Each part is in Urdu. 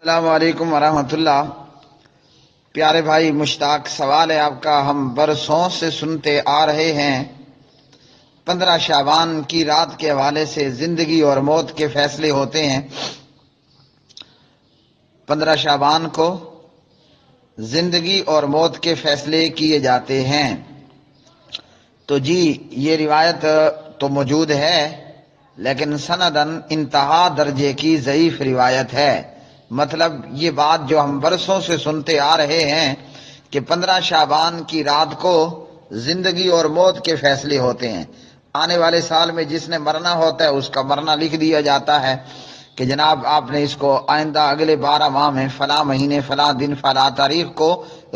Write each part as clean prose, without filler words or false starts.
السلام علیکم ورحمۃ اللہ۔ پیارے بھائی مشتاق، سوال ہے آپ کا۔ ہم برسوں سے سنتے آ رہے ہیں 15 شعبان کی رات کے حوالے سے زندگی اور موت کے فیصلے ہوتے ہیں۔ 15 شعبان کو زندگی اور موت کے فیصلے کیے جاتے ہیں۔ تو جی یہ روایت تو موجود ہے، لیکن سندن انتہا درجے کی ضعیف روایت ہے۔ مطلب یہ بات جو ہم برسوں سے سنتے آ رہے ہیں کہ 15 شعبان کی رات کو زندگی اور موت کے فیصلے ہوتے ہیں۔ آنے والے سال میں جس نے مرنا ہوتا ہے اس کا مرنا لکھ دیا جاتا ہے کہ جناب آپ نے اس کو آئندہ اگلے 12 ماہ میں فلاں مہینے فلاں دن فلاں تاریخ کو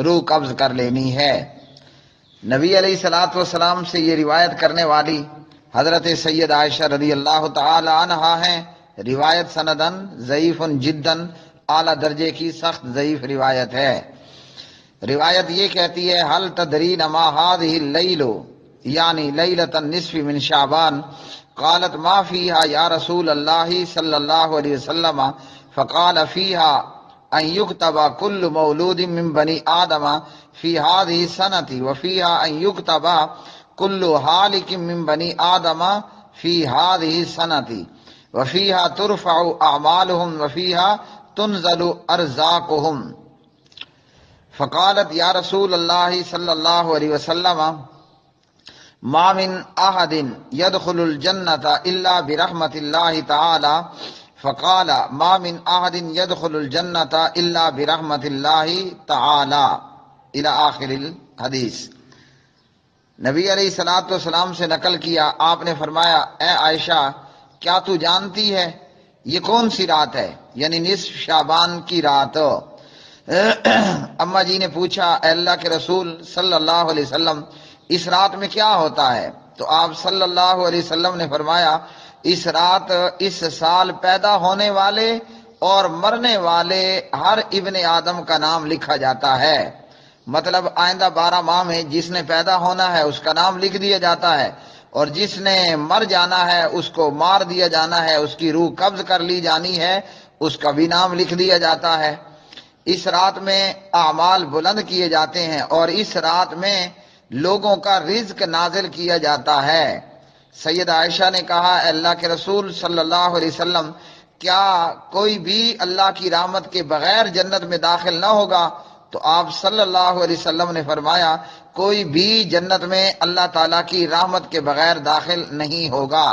روح قبض کر لینی ہے۔ نبی علیہ الصلوۃ والسلام سے یہ روایت کرنے والی حضرت سید عائشہ رضی اللہ تعالی عنہا ہیں۔ روایت سندن ضعیف جداً، اعلیٰ درجے کی سخت ضعیف روایت ہے۔ روایت یہ کہتی ہے حل تدرین ما هذه اللیل، یعنی لیلۃ النصف من شعبان، قالت ما فیہا یا رسول اللہ صلی اللہ علیہ وسلم، فقال فیہا ان یکتب کل مولود من بنی آدم فی هذه السنة، وفیہا ان یکتب کل ہالک من بنی آدم فی هذه السنة، وفیہا ترفع اعمالهم وفیہا تنزل ارزاقهم۔ فقالت یا رسول اللہ صلی اللہ علیہ وسلم ما من احد يدخل الجنة الا برحمت اللہ تعالی، فقال ما من احد يدخل الجنة الا برحمت اللہ تعالی الى آخر الحدیث۔ نبی علیہ الصلوۃ والسلام سے نقل کیا، آپ نے فرمایا اے عائشہ کیا تو جانتی ہے یہ کون سی رات ہے؟ یعنی نصف شعبان کی رات۔ اماں جی نے پوچھا اے اللہ کے رسول صلی اللہ علیہ وسلم اس رات میں کیا ہوتا ہے؟ تو آپ صلی اللہ علیہ وسلم نے فرمایا اس رات اس سال پیدا ہونے والے اور مرنے والے ہر ابن آدم کا نام لکھا جاتا ہے۔ مطلب آئندہ 12 ماہ میں جس نے پیدا ہونا ہے اس کا نام لکھ دیا جاتا ہے، اور جس نے مر جانا ہے اس کو مار دیا جانا ہے، اس کی روح قبض کر لی جانی ہے، اس کا بھی نام لکھ دیا جاتا ہے۔ اس رات میں اعمال بلند کیے جاتے ہیں اور اس رات میں لوگوں کا رزق نازل کیا جاتا ہے۔ سید عائشہ نے کہا اے اللہ کے رسول صلی اللہ علیہ وسلم کیا کوئی بھی اللہ کی رحمت کے بغیر جنت میں داخل نہ ہوگا؟ تو آپ صلی اللہ علیہ وسلم نے فرمایا کوئی بھی جنت میں اللہ تعالیٰ کی رحمت کے بغیر داخل نہیں ہوگا۔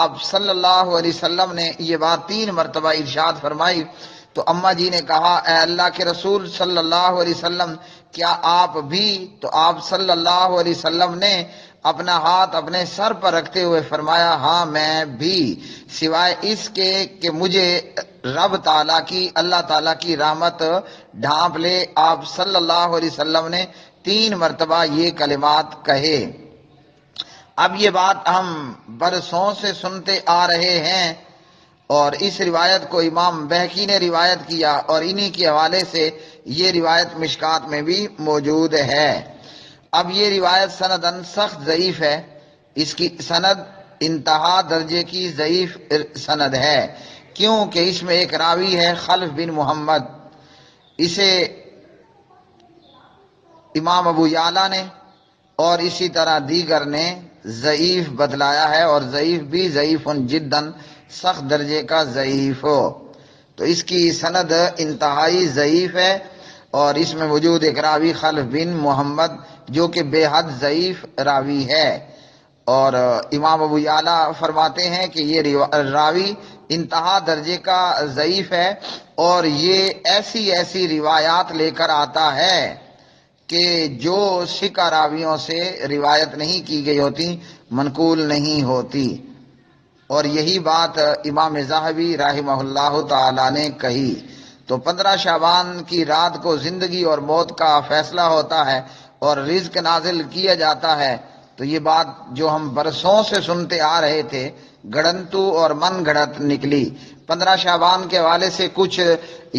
آپ صلی اللہ علیہ وسلم نے یہ بات 3 مرتبہ ارشاد فرمائی۔ تو اماں جی نے کہا اے اللہ کے رسول صلی اللہ علیہ وسلم کیا آپ بھی؟ تو آپ صلی اللہ علیہ وسلم نے اپنا ہاتھ اپنے سر پر رکھتے ہوئے فرمایا ہاں میں بھی، سوائے اس کے کہ مجھے رب تعالیٰ کی اللہ تعالیٰ کی رحمت ڈھانپ لے۔ آپ صلی اللہ علیہ وسلم نے 3 مرتبہ یہ کلمات کہے۔ اب یہ بات ہم برسوں سے سنتے آ رہے ہیں، اور اس روایت کو امام بہقی نے روایت کیا، اور انہی کے حوالے سے یہ روایت مشکات میں بھی موجود ہے۔ اب یہ روایت سندن سخت ضعیف ہے، اس کی سند انتہا درجے کی ضعیف سند ہے، کیونکہ اس میں ایک راوی ہے خلف بن محمد، اسے امام ابو یعلا نے اور اسی طرح دیگر نے ضعیف بتلایا ہے، اور ضعیف بھی ضعیف جداً سخت درجے کا ضعیف ہو۔ تو اس کی سند انتہائی ضعیف ہے، اور اس میں موجود ایک راوی خلف بن محمد جو کہ بے حد ضعیف راوی ہے، اور امام ابو یعلا فرماتے ہیں کہ یہ راوی انتہا درجے کا ضعیف ہے، اور یہ ایسی ایسی روایات لے کر آتا ہے کہ جو ثقہ راویوں سے روایت نہیں کی گئی ہوتی، منقول نہیں ہوتی۔ اور یہی بات امام ذہبی رحمہ اللہ تعالی نے کہی۔ تو 15 شعبان کی رات کو زندگی اور موت کا فیصلہ ہوتا ہے اور رزق نازل کیا جاتا ہے۔ تو یہ بات جو ہم برسوں سے سنتے آ رہے تھے گڑنتو اور من گھڑت نکلی۔ 15 شعبان کے حوالے سے کچھ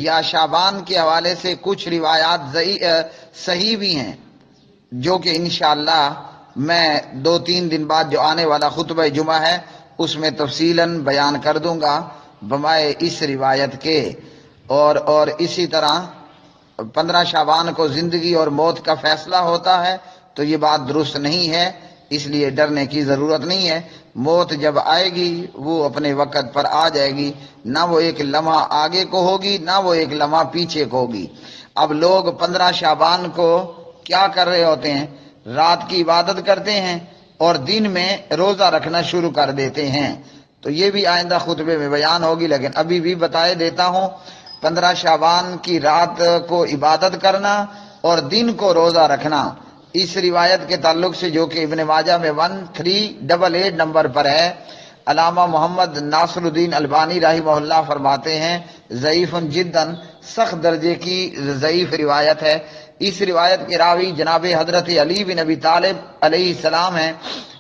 یا شعبان کے حوالے سے کچھ روایات صحیح بھی ہیں، جو کہ انشاءاللہ میں 2-3 دن بعد جو آنے والا خطبہ جمعہ ہے اس میں تفصیلاً بیان کر دوں گا بمائے اس روایت کے۔ اور اسی طرح 15 شعبان کو زندگی اور موت کا فیصلہ ہوتا ہے، تو یہ بات درست نہیں ہے، اس لیے ڈرنے کی ضرورت نہیں ہے۔ موت جب آئے گی وہ اپنے وقت پر آ جائے گی، نہ وہ ایک لمحہ آگے کو ہوگی نہ وہ ایک لمحہ پیچھے کو ہوگی۔ اب لوگ 15 شعبان کو کیا کر رہے ہوتے ہیں؟ رات کی عبادت کرتے ہیں اور دن میں روزہ رکھنا شروع کر دیتے ہیں، تو یہ بھی آئندہ خطبے میں بیان ہوگی، لیکن ابھی بھی بتائے دیتا ہوں۔ 15 شعبان کی رات کو عبادت کرنا اور دن کو روزہ رکھنا، اس روایت کے تعلق سے جو کہ ابن ماجہ میں 1388 نمبر پر ہے، علامہ محمد ناصر الدین البانی رحمہ اللہ فرماتے ہیں ضعیف جدا، سخت درجے کی ضعیف روایت ہے۔ اس روایت کے راوی جناب حضرت علی بن ابی طالب علیہ السلام ہیں۔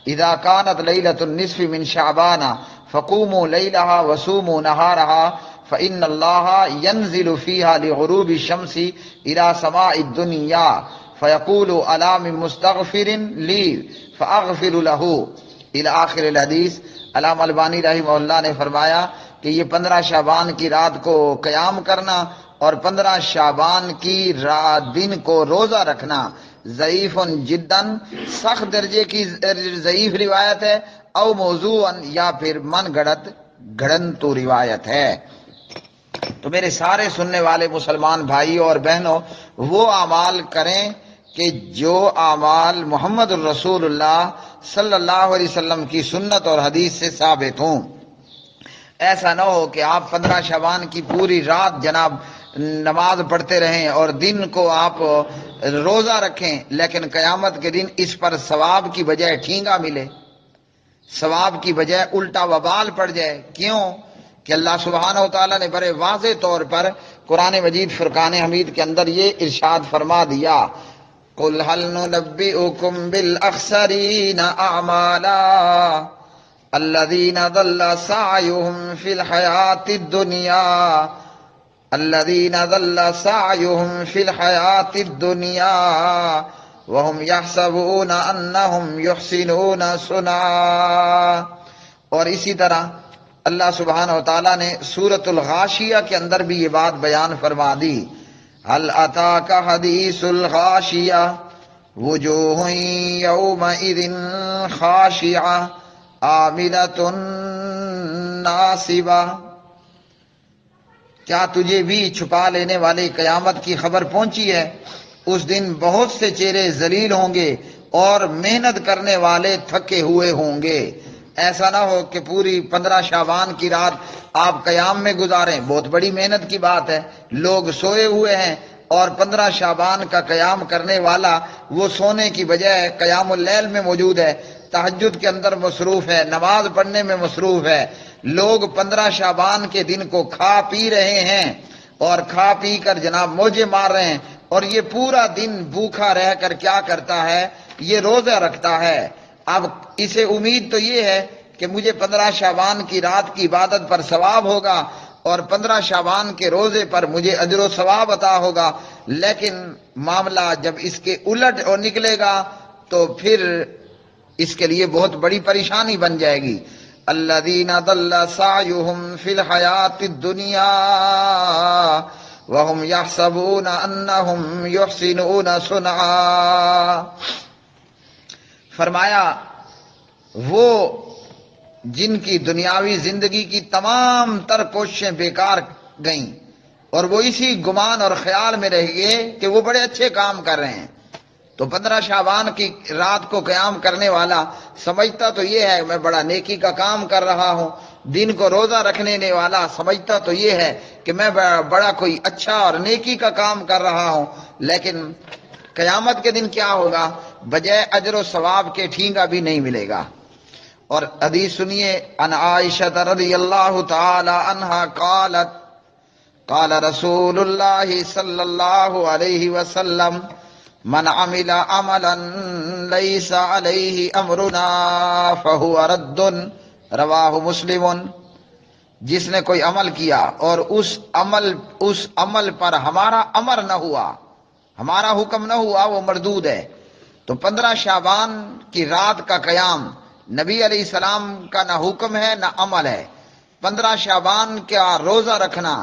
اذا كانت ليلة النصف من شعبان فقوموا ليلها وصوموا نهارها فإن الله ينزل فيها لغروب الشمس إلى سماء الدنيا فيقول ألا من مستغفر لي فأغفر له إلى آخر الحدیث۔ علامہ البانی رحمہ اللہ نے فرمایا کہ یہ 15 شعبان کی رات کو قیام کرنا اور 15 شعبان کی دن کو روزہ رکھنا ضعیف جداً، سخت درجے کی ضعیف روایت ہے، او موضوعاً یا پھر من گھڑنتو روایت ہے۔ تو میرے سارے سننے والے مسلمان بھائیوں اور بہنوں، وہ اعمال کریں کہ جو اعمال محمد الرسول اللہ صلی اللہ علیہ وسلم کی سنت اور حدیث سے ثابت ہوں۔ ایسا نہ ہو کہ آپ 15 شعبان کی پوری رات جناب نماز پڑھتے رہیں اور دن کو آپ روزہ رکھیں، لیکن قیامت کے دن اس پر ثواب کی بجائے ٹھینگا ملے، ثواب کی بجائے الٹا وبال پڑ جائے۔ کیوں؟ کہ اللہ سبحانہ و تعالیٰ نے بڑے واضح طور پر قرآن مجید فرقان حمید کے اندر یہ ارشاد فرما دیا، قُلْ هَلْ نُنَبِّئُكُمْ بِالْأَخْسَرِينَ أَعْمَالًا الَّذِينَ ضَلَّ سَعْيُهُمْ فِي الْحَيَاةِ الدُّنْيَا وَهُمْ يَحْسَبُونَ أَنَّهُمْ يُحْسِنُونَ صُنْعًا۔ اور اسی طرح اللہ سبحانہ و تعالیٰ نے سورۃ الغاشیہ کے اندر بھی یہ بات بیان فرما دی، هل اتاک حدیث الغاشیہ وجوہ یومئذ خاشعہ عاملۃ ناصبہ۔ کیا تجھے بھی چھپا لینے والے قیامت کی خبر پہنچی ہے؟ اس دن بہت سے چہرے ذلیل ہوں گے اور محنت کرنے والے تھکے ہوئے ہوں گے۔ ایسا نہ ہو کہ پوری 15 شعبان کی رات آپ قیام میں گزاریں، بہت بڑی محنت کی بات ہے، لوگ سوئے ہوئے ہیں اور 15 شعبان کا قیام کرنے والا وہ سونے کی بجائے قیام اللیل میں موجود ہے، تہجد کے اندر مصروف ہے، نماز پڑھنے میں مصروف ہے۔ لوگ 15 شعبان کے دن کو کھا پی رہے ہیں اور کھا پی کر جناب موجے مار رہے ہیں، اور یہ پورا دن بھوکا رہ کر کیا کرتا ہے؟ یہ روزہ رکھتا ہے۔ اب اسے امید تو یہ ہے کہ مجھے 15 شعبان کی رات کی عبادت پر ثواب ہوگا اور 15 شعبان کے روزے پر مجھے اجر و ثواب عطا ہوگا، لیکن معاملہ جب اس کے الٹ اور نکلے گا تو پھر اس کے لیے بہت بڑی پریشانی بن جائے گی۔ الذین ضل سعیہم فی الحیاۃ الدنیا وہم یحسبون انہم یحسنون صنعا۔ فرمایا وہ جن کی دنیاوی زندگی کی تمام تر کوششیں بیکار گئیں اور وہ اسی گمان اور خیال میں رہ گئے کہ وہ بڑے اچھے کام کر رہے ہیں، تو 15 شعبان کی رات کو قیام کرنے والا سمجھتا تو یہ ہے میں بڑا نیکی کا کام کر رہا ہوں، دن کو روزہ رکھنے والا سمجھتا تو یہ ہے کہ میں بڑا کوئی اچھا اور نیکی کا کام کر رہا ہوں، لیکن قیامت کے دن کیا ہوگا؟ بجائے اجر و ثواب کے ٹھینگا بھی نہیں ملے گا۔ اور حدیث سنیے، ان عائشہ رضی اللہ تعالی عنہا قالت قال رسول اللہ صلی اللہ علیہ وسلم من عمل عملا لیس علیہ امرنا فہو رد، رواہ مسلم۔ جس نے کوئی عمل کیا اور اس عمل پر ہمارا امر نہ ہوا، ہمارا حکم نہ ہوا، وہ مردود ہے۔ تو 15 شعبان کی رات کا قیام نبی علیہ السلام کا نہ حکم ہے نہ عمل ہے۔ 15 شعبان کا روزہ رکھنا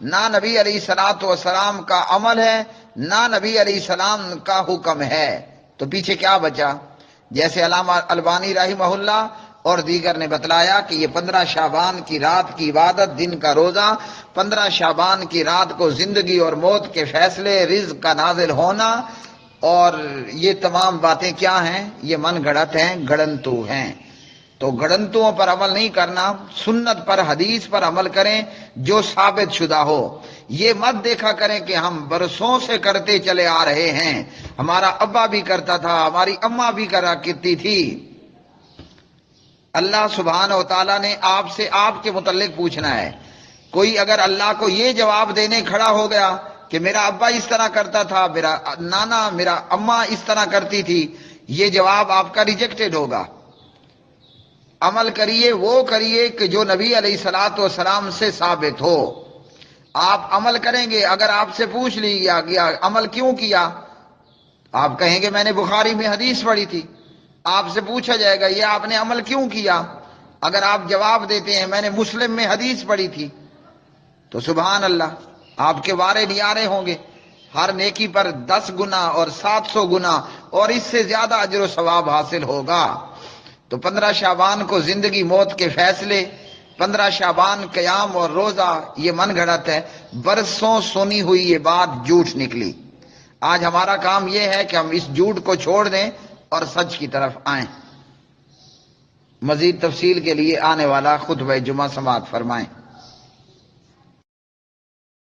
نہ نبی علیہ الصلوۃ والسلام کا عمل ہے، نہ نبی علیہ السلام کا حکم ہے، تو پیچھے کیا بچا؟ جیسے علامہ البانی رحمہ اللہ اور دیگر نے بتلایا کہ یہ 15 شعبان کی رات کی عبادت، دن کا روزہ، 15 شعبان کی رات کو زندگی اور موت کے فیصلے، رزق کا نازل ہونا، اور یہ تمام باتیں کیا ہیں؟ یہ من گھڑت ہیں، گھڑنتو ہیں۔ تو گھڑنتوں پر عمل نہیں کرنا، سنت پر، حدیث پر عمل کریں جو ثابت شدہ ہو۔ یہ مت دیکھا کریں کہ ہم برسوں سے کرتے چلے آ رہے ہیں، ہمارا ابا بھی کرتا تھا، ہماری اماں بھی کرا کرتی تھی۔ اللہ سبحانہ و تعالیٰ نے آپ سے آپ کے متعلق پوچھنا ہے۔ کوئی اگر اللہ کو یہ جواب دینے کھڑا ہو گیا کہ میرا ابا اس طرح کرتا تھا، میرا نانا، میرا اماں اس طرح کرتی تھی، یہ جواب آپ کا ریجیکٹڈ ہوگا۔ عمل کریے، وہ کریے کہ جو نبی علیہ الصلوۃ والسلام سے ثابت ہو۔ آپ عمل کریں گے، اگر آپ سے پوچھ لیا گیا عمل کیوں کیا، آپ کہیں گے میں نے بخاری میں حدیث پڑھی تھی۔ آپ سے پوچھا جائے گا یہ آپ نے عمل کیوں کیا، اگر آپ جواب دیتے ہیں میں نے مسلم میں حدیث پڑھی تھی، تو سبحان اللہ، آپ کے وارے نیارے ہوں گے، ہر نیکی پر 10 گنا اور 700 گنا اور اس سے زیادہ اجر و ثواب حاصل ہوگا۔ تو 15 شعبان کو زندگی موت کے فیصلے، 15 شعبان قیام اور روزہ، یہ من گھڑت ہے، برسوں سنی ہوئی یہ بات جھوٹ نکلی۔ آج ہمارا کام یہ ہے کہ ہم اس جھوٹ کو چھوڑ دیں اور سچ کی طرف آئیں۔ مزید تفصیل کے لیے آنے والا خطبہ جمعہ سماعت فرمائیں۔